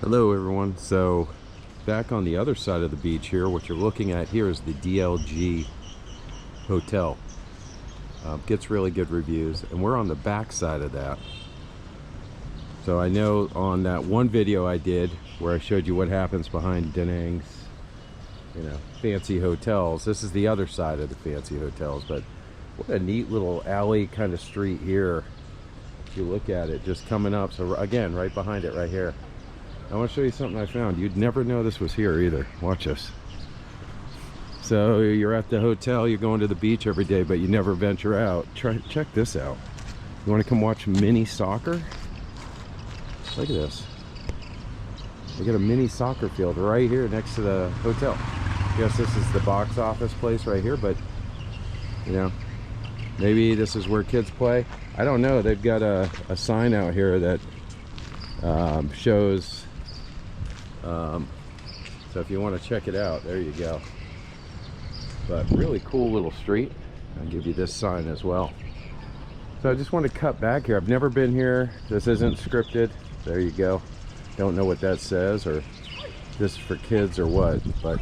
Hello everyone. So back on the other side of the beach here, what you're looking at here is the DLG hotel. Gets really good reviews, and we're on the back side of that. So I know on that one video I did where I showed you what happens behind Danang's fancy hotels, this is the other side of the fancy hotels. But what a neat little alley kind of street here if you look at it, just coming up. So again, right behind it right here, I want to show you something I found. You'd never know this was here either. Watch this. So you're at the hotel, you're going to the beach every day, but you never venture out. Check this out. You want to come watch mini soccer? Look at this. We got a mini soccer field right here next to the hotel. I guess this is the box office place right here, but maybe this is where kids play. I don't know. They've got a sign out here that shows. So if you want to check it out, there you go. But really cool little street. I'll give you this sign as well. So I just want to cut back here. I've never been here. This isn't scripted. There you go. Don't know what that says, or this is for kids or what, but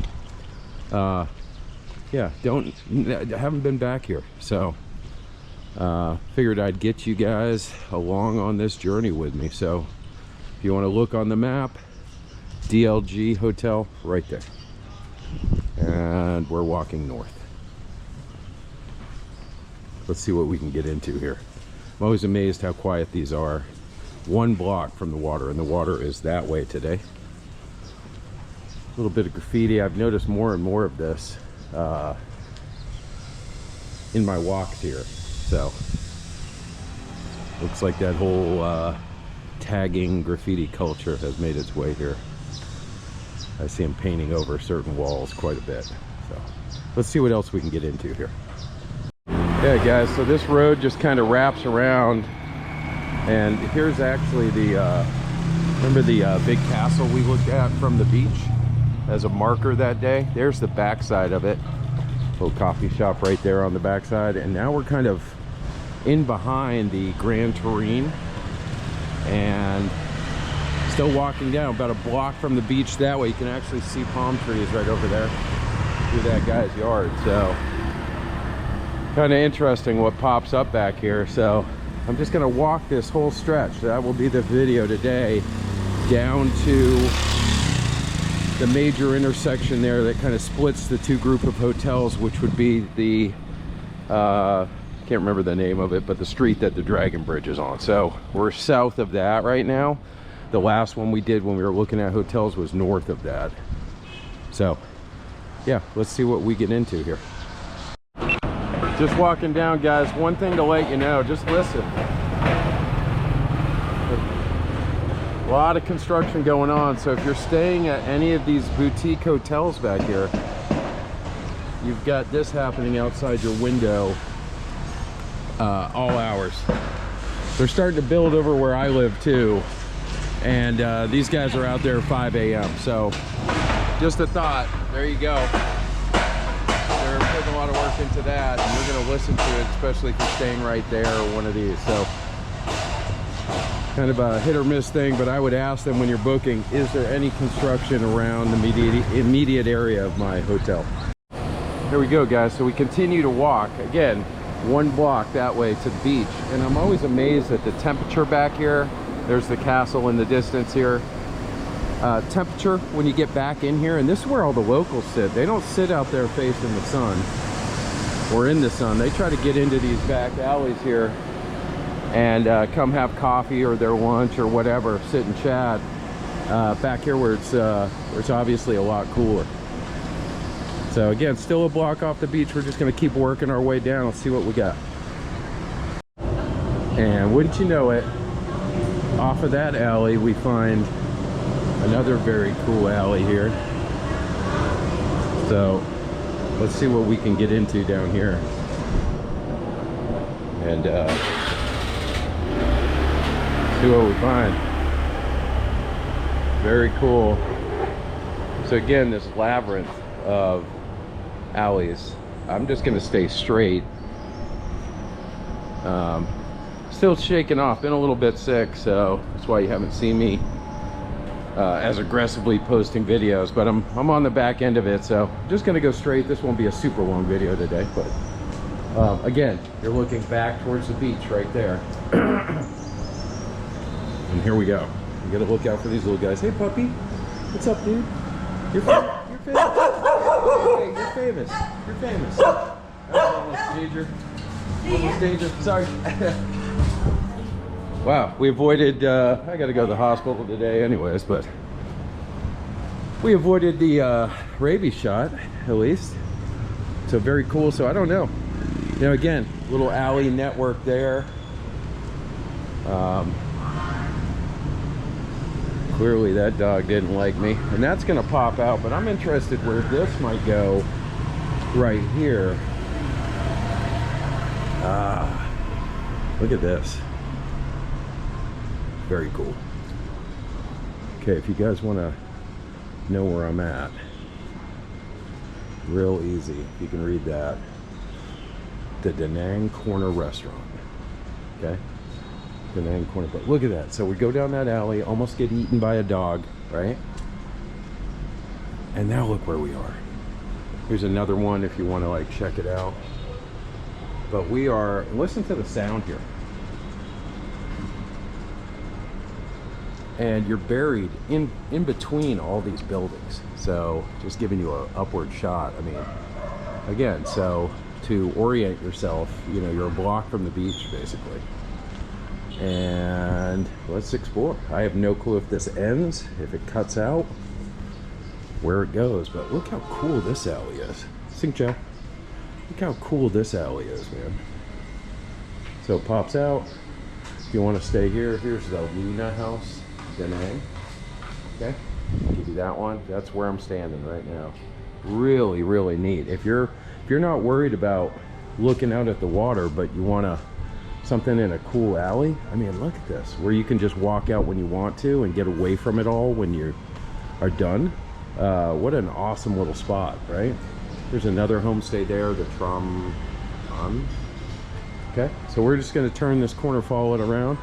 yeah, I haven't been back here. So figured I'd get you guys along on this journey with me. So if you want to look on the map, DLG Hotel right there, and we're walking north. Let's see what we can get into here. I'm always amazed how quiet these are. 1 block from the water, and the water is that way today. A little bit of graffiti. I've noticed more and more of this in my walks here. So looks like that whole tagging graffiti culture has made its way here. I see them painting over certain walls quite a bit. So let's see what else we can get into here. Yeah guys, so this road just kind of wraps around, and here's actually the remember the big castle we looked at from the beach as a marker that day? There's the backside of it. Little coffee shop right there on the backside, and now we're kind of in behind the Grand Terrain and still walking down about a block from the beach that way. You can actually see palm trees right over there through that guy's yard. So kind of interesting what pops up back here. So I'm just going to walk this whole stretch. That will be the video today, down to the major intersection there that kind of splits the two group of hotels, which would be the can't remember the name of it, but the street that the Dragon Bridge is on. So we're south of that right now. The last one we did when we were looking at hotels was north of that. So yeah, let's see what we get into here. Just walking down, guys. One thing to let you know, just listen. A lot of construction going on. So if you're staying at any of these boutique hotels back here, you've got this happening outside your window all hours. They're starting to build over where I live too. And these guys are out there at 5 a.m. So just a thought. There you go. They're putting a lot of work into that, and you're going to listen to it, especially if you're staying right there or one of these. So kind of a hit or miss thing, but I would ask them when you're booking, is there any construction around the immediate area of my hotel? Here we go, guys. So we continue to walk. Again, 1 block that way to the beach. And I'm always amazed at the temperature back here. There's the castle in the distance here. Temperature when you get back in here, and this is where all the locals sit. They don't sit out there facing the sun or in the sun. They try to get into these back alleys here and come have coffee or their lunch or whatever, sit and chat back here where it's obviously a lot cooler. So again, still a block off the beach. We're just going to keep working our way down. Let's see what we got. And wouldn't you know it, off of that alley we find another very cool alley here. So let's see what we can get into down here, and see what we find. Very cool. So again, this labyrinth of alleys. I'm just gonna stay straight. Still shaking off, been a little bit sick, so that's why you haven't seen me as aggressively posting videos, but I'm on the back end of it, so I'm just gonna go straight. This won't be a super long video today, but again, you're looking back towards the beach right there. And here we go. You gotta look out for these little guys. Hey puppy, what's up, dude? You're famous. Hey, you're famous. You're famous. Almost danger. Almost danger. Sorry. Wow, we avoided, I gotta go to the hospital today anyways, but we avoided the rabies shot, at least. So very cool. So I don't know. You know, again, little alley network there. Clearly that dog didn't like me, and that's gonna pop out, but I'm interested where this might go right here. Look at this. Very cool. Okay, if you guys want to know where I'm at, real easy. You can read that. The Danang Corner Restaurant. Okay? Danang Corner. But look at that. So we go down that alley, almost get eaten by a dog, right? And now look where we are. Here's another one if you want to like check it out. But we are, listen to the sound here. And you're buried in between all these buildings. So just giving you an upward shot. I mean, again, so to orient yourself, you know, you're a block from the beach basically. And let's explore. I have no clue if this ends, if it cuts out, where it goes, but look how cool this alley is. Sing Joe. Look how cool this alley is, man. So it pops out. If you want to stay here, here's the Luna house, Danang. Okay, I'll give you that one. That's where I'm standing right now. Really, really neat. If you're not worried about looking out at the water, but you want something in a cool alley, I mean, look at this, where you can just walk out when you want to and get away from it all when you are done. What an awesome little spot, right? There's another homestay there, the Trom. Okay, so we're just going to turn this corner, follow it around.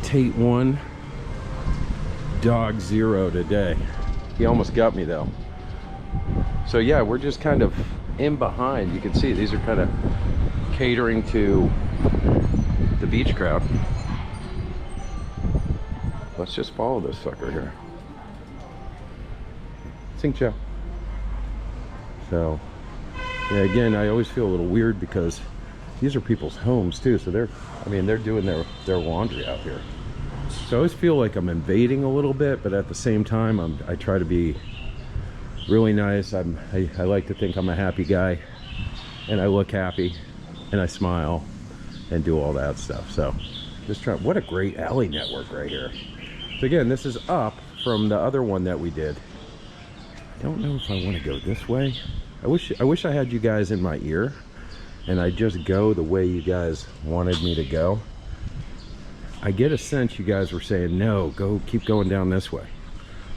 Tate 1, dog 0 today. He almost got me though. So yeah, we're just kind of in behind. You can see these are kind of catering to the beach crowd. Let's just follow this sucker here. Sing Chow. So yeah, again, I always feel a little weird because these are people's homes too, so they're doing their laundry out here. So I always feel like I'm invading a little bit, but at the same time I try to be really nice. I like to think I'm a happy guy, and I look happy and I smile and do all that stuff. So just try. What a great alley network right here. So again, this is up from the other one that we did. I don't know if I want to go this way. I wish I had you guys in my ear and I just go the way you guys wanted me to go. I get a sense you guys were saying no, keep going down this way.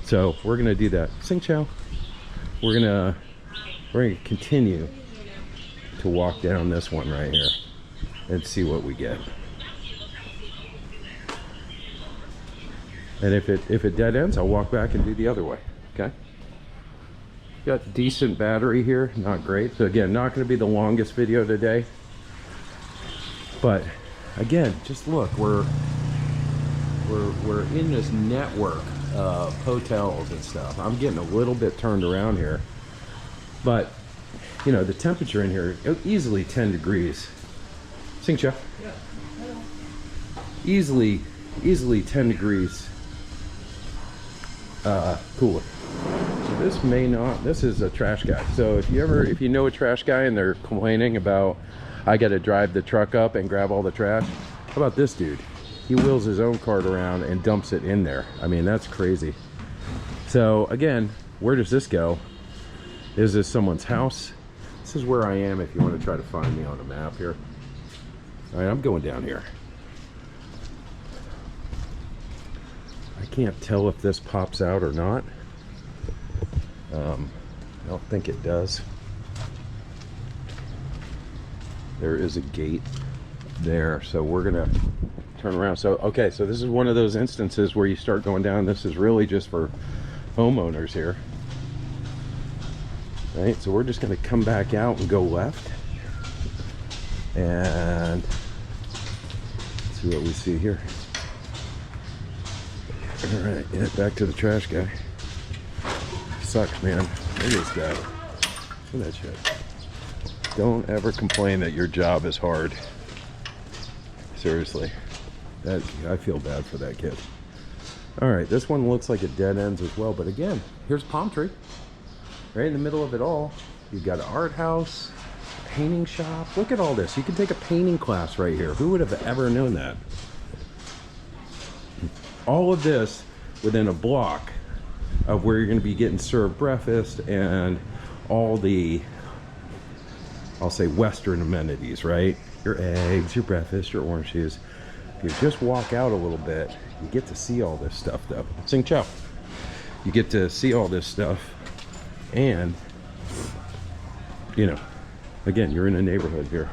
So we're gonna do that. Sing Chow. We're gonna continue to walk down this one right here and see what we get. And if it dead ends, I'll walk back and do the other way. Okay. Got decent battery here, not great. So again, not going to be the longest video today. But again, just look, we're in this network of hotels and stuff. I'm getting a little bit turned around here, but you know, the temperature in here easily 10 degrees. Sing Chef. Yeah. Easily 10 degrees cooler. So this may not, this is a trash guy. So if you know a trash guy and they're complaining about I got to drive the truck up and grab all the trash, how about this dude? He wheels his own cart around and dumps it in there. I mean, that's crazy. So again, where does this go? Is this someone's house? This is where I am if you want to try to find me on a map here. All right, I'm going down here. I can't tell if this pops out or not. I don't think it does. There is a gate there, so we're gonna turn around. So, okay, so this is one of those instances where you start going down. This is really just for homeowners here. Right, so we're just gonna come back out and go left. And see what we see here. All right, yeah, back to the trash guy. Sucks, man. Look at this guy. Look at that shit. Don't ever complain that your job is hard. Seriously. I feel bad for that kid. All right, this one looks like it dead ends as well, but again, here's a palm tree. Right in the middle of it all. You've got an art house, painting shop. Look at all this. You can take a painting class right here. Who would have ever known that? All of this within a block of where you're going to be getting served breakfast and all the, I'll say, Western amenities, right? Your eggs, your breakfast, your orange juice. If you just walk out a little bit, you get to see all this stuff though. Sing chow. You get to see all this stuff, and you know, again, you're in a neighborhood here.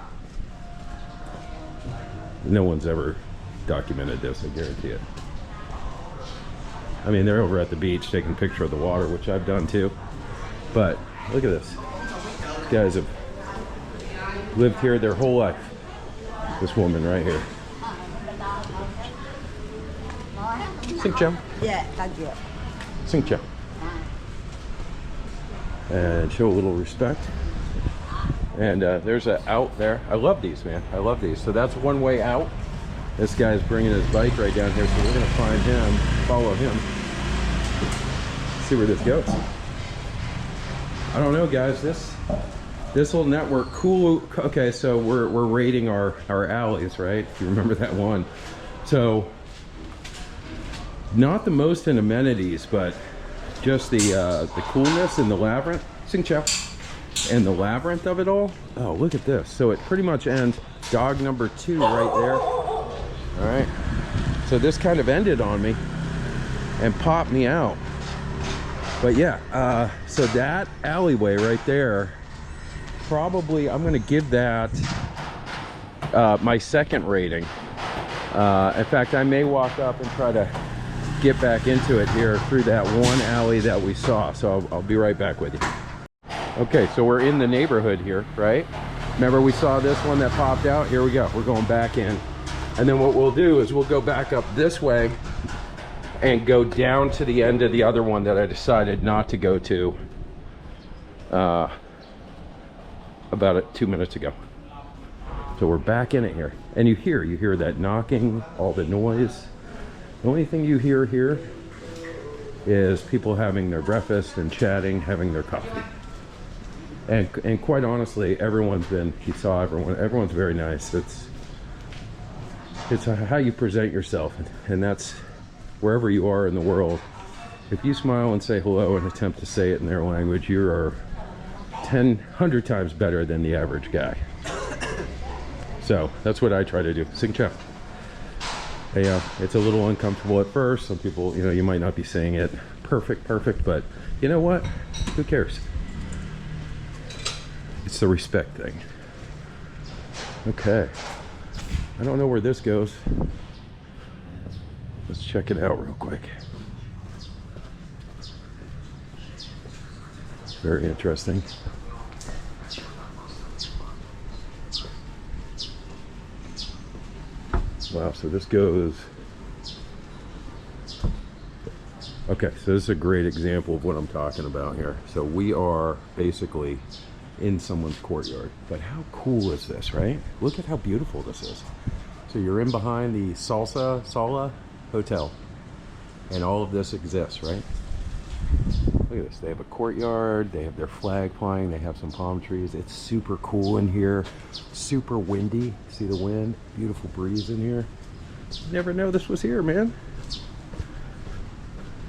No one's ever documented this, I guarantee it. I mean, they're over at the beach taking a picture of the water, which I've done too. But look at this. These guys have lived here their whole life. This woman right here. Sing chow. Yeah, thank you. Sing chow. And show a little respect. And there's a out there. I love these, man. I love these. So that's one way out. This guy's bringing his bike right down here, so we're gonna find him, follow him, see where this goes. I don't know, guys. This little network, cool. Okay, so we're rating our alleys, right? If you remember that one. So not the most in amenities, but just the coolness and the labyrinth. Sing chow. And the labyrinth of it all. Oh, look at this. So it pretty much ends dog number 2 right there. All right. So this kind of ended on me and popped me out. But yeah, so that alleyway right there, probably I'm going to give that my second rating. In fact, I may walk up and try to get back into it here through that one alley that we saw. So I'll be right back with you. Okay, so we're in the neighborhood here, right? Remember we saw this one that popped out? Here we go. We're going back in. And then what we'll do is we'll go back up this way and go down to the end of the other one that I decided not to go to about 2 minutes ago. So we're back in it here. And you hear that knocking, all the noise. The only thing you hear here is people having their breakfast and chatting, having their coffee. And quite honestly, everyone's very nice. It's how you present yourself, and that's wherever you are in the world. If you smile and say hello and attempt to say it in their language, you are 100 times better than the average guy. So that's what I try to do. Sing chow. It's a little uncomfortable at first. Some people, you might not be saying it perfect, but you know what? Who cares? It's the respect thing. Okay. I don't know where this goes. Let's check it out real quick. Very interesting. Wow, so this goes... Okay, so this is a great example of what I'm talking about here. So we are basically in someone's courtyard. But how cool is this, right? Look at how beautiful this is. So you're in behind the Sala Hotel, and all of this exists, right? Look at this. They have a courtyard, they have their flag flying, they have some palm trees. It's super cool in here, super windy. See the wind? Beautiful breeze in here. Never know this was here, man.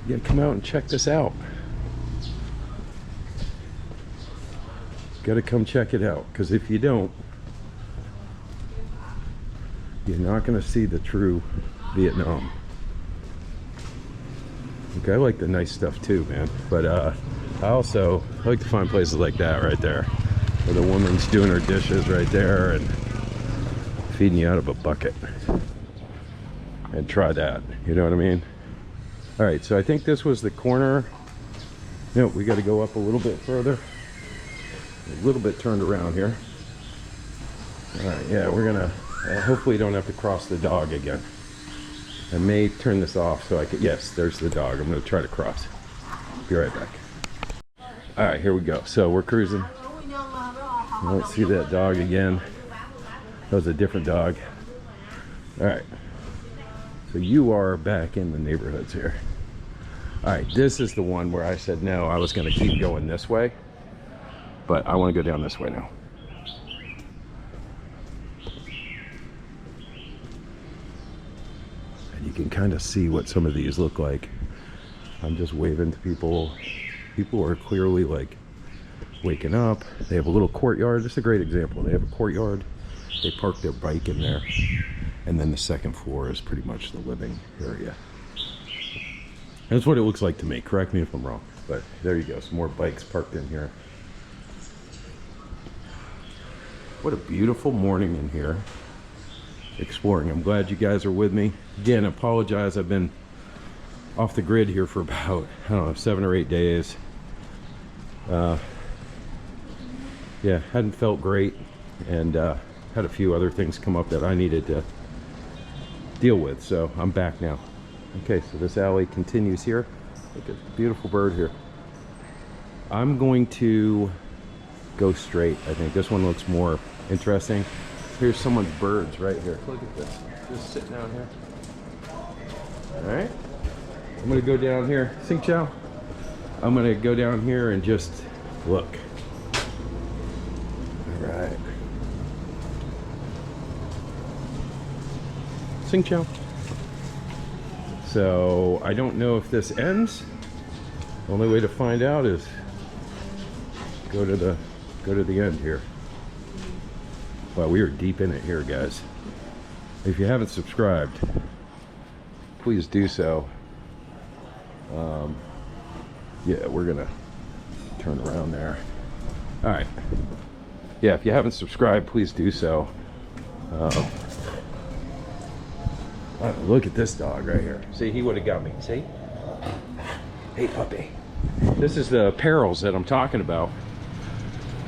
You gotta come out and check this out. Gotta come check it out, because if you don't, you're not gonna see the true Vietnam. Okay, I like the nice stuff too, man. But I like to find places like that right there, where the woman's doing her dishes right there and feeding you out of a bucket. and try that. You know what I mean? All right, so I think this was the corner. No, we got to go up a little bit further. A little bit turned around here. All right, yeah, we're gonna hopefully don't have to cross the dog again. I may turn this off so I can, yes, there's the dog. I'm gonna try to cross. Be right back. All right, here we go. So we're cruising. I don't see that dog again. That was a different dog. All right, so you are back in the neighborhoods here. All right, this is the one where I said no, I was gonna keep going this way, but I wanna go down this way now. And you can kind of see what some of these look like. I'm just waving to people. People are clearly like waking up. They have a little courtyard. This is a great example. They have a courtyard. They park their bike in there. And then the second floor is pretty much the living area. That's what it looks like to me. Correct me if I'm wrong. But there you go. Some more bikes parked in here. What a beautiful morning in here. Exploring. I'm glad you guys are with me. Again, apologize. I've been off the grid here for about, I don't know, 7 or 8 days. Yeah, hadn't felt great, and had a few other things come up that I needed to deal with, so I'm back now. Okay, so this alley continues here. Look at the beautiful bird here. I'm going to go straight. I think this one looks more interesting. Here's someone's birds right here. Look at this, just sitting out here. All right, I'm gonna go down here. Sing Chow. I'm gonna go down here and just look. All right. Sing Chow. So I don't know if this ends. The only way to find out is go to the end here. Wow, we are deep in it here, guys. If you haven't subscribed, please do so. Yeah, we're gonna turn around there. All right. Yeah, if you haven't subscribed, please do so. Look at this dog right here. See, he would have got me. See? Hey, puppy. This is the perils that I'm talking about.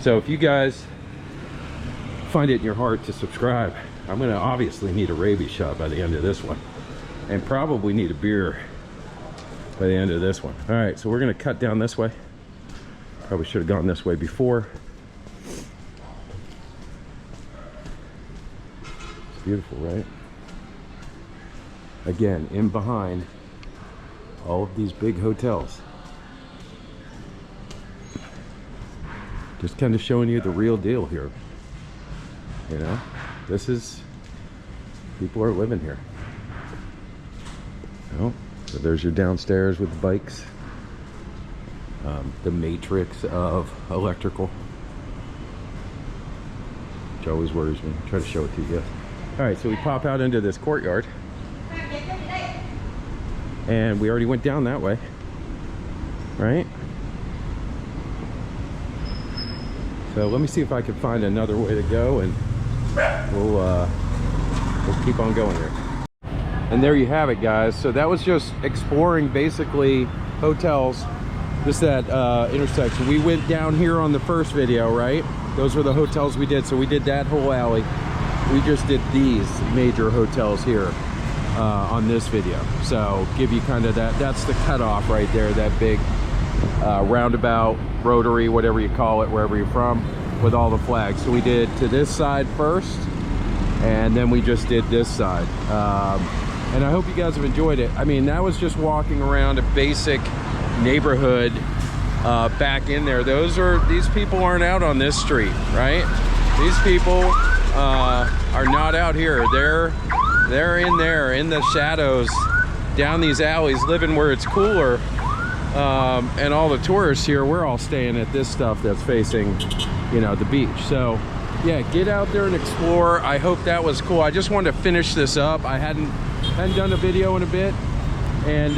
So if you guys find it in your heart to subscribe, I'm gonna obviously need a rabies shot by the end of this one, and probably need a beer by the end of this one. All right, so we're gonna cut down this way. Probably should have gone this way before. It's beautiful, right? Again, in behind all of these big hotels. Just kind of showing you the real deal here. You know, this is, people are living here. Oh, so there's your downstairs with the bikes. The matrix of electrical, which always worries me. I'll try to show it to you guys. All right, so we pop out into this courtyard, and we already went down that way, right? So let me see if I can find another way to go, and we'll keep on going here. And there you have it, guys. So that was just exploring basically hotels. This that intersection. We went down here on the first video, right? Those were the hotels we did. So we did that whole alley. We just did these major hotels here on this video. So give you kind of that's the cutoff right there, that big roundabout, rotary, whatever you call it, wherever you're from, with all the flags. So we did to this side first, and then we just did this side. And I hope you guys have enjoyed it. I mean, that was just walking around a basic neighborhood back in there. These people aren't out on this street, right? These people are not out here. They're in there in the shadows down these alleys, living where it's cooler. And all the tourists here, we're all staying at this stuff that's facing, you know, the beach. So yeah, get out there and explore. I hope that was cool. I just wanted to finish this up. I hadn't done a video in a bit, and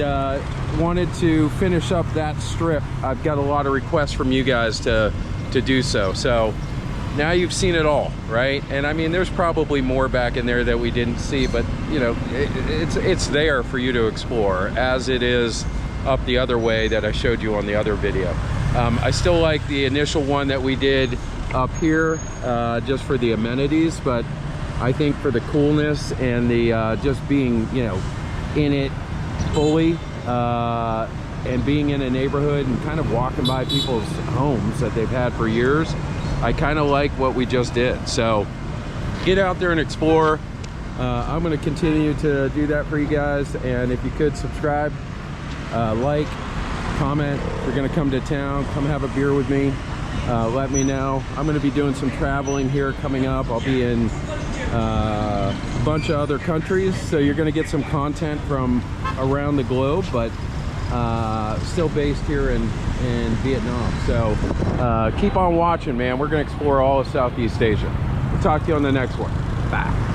wanted to finish up that strip. I've got a lot of requests from you guys to do so. So now you've seen it all, right? And I mean, there's probably more back in there that we didn't see, but you know, it's there for you to explore, as it is up the other way that I showed you on the other video. I still like the initial one that we did up here, just for the amenities, but I think for the coolness and the just being, you know, in it fully, and being in a neighborhood and kind of walking by people's homes that they've had for years, I kind of like what we just did. So get out there and explore. I'm going to continue to do that for you guys, and if you could subscribe, like, comment. If you're going to come to town, come have a beer with me, let me know. I'm going to be doing some traveling here coming up. I'll be in a bunch of other countries, so you're going to get some content from around the globe, but still based here in Vietnam. So keep on watching, man. We're going to explore all of Southeast Asia. We'll talk to you on the next one. Bye.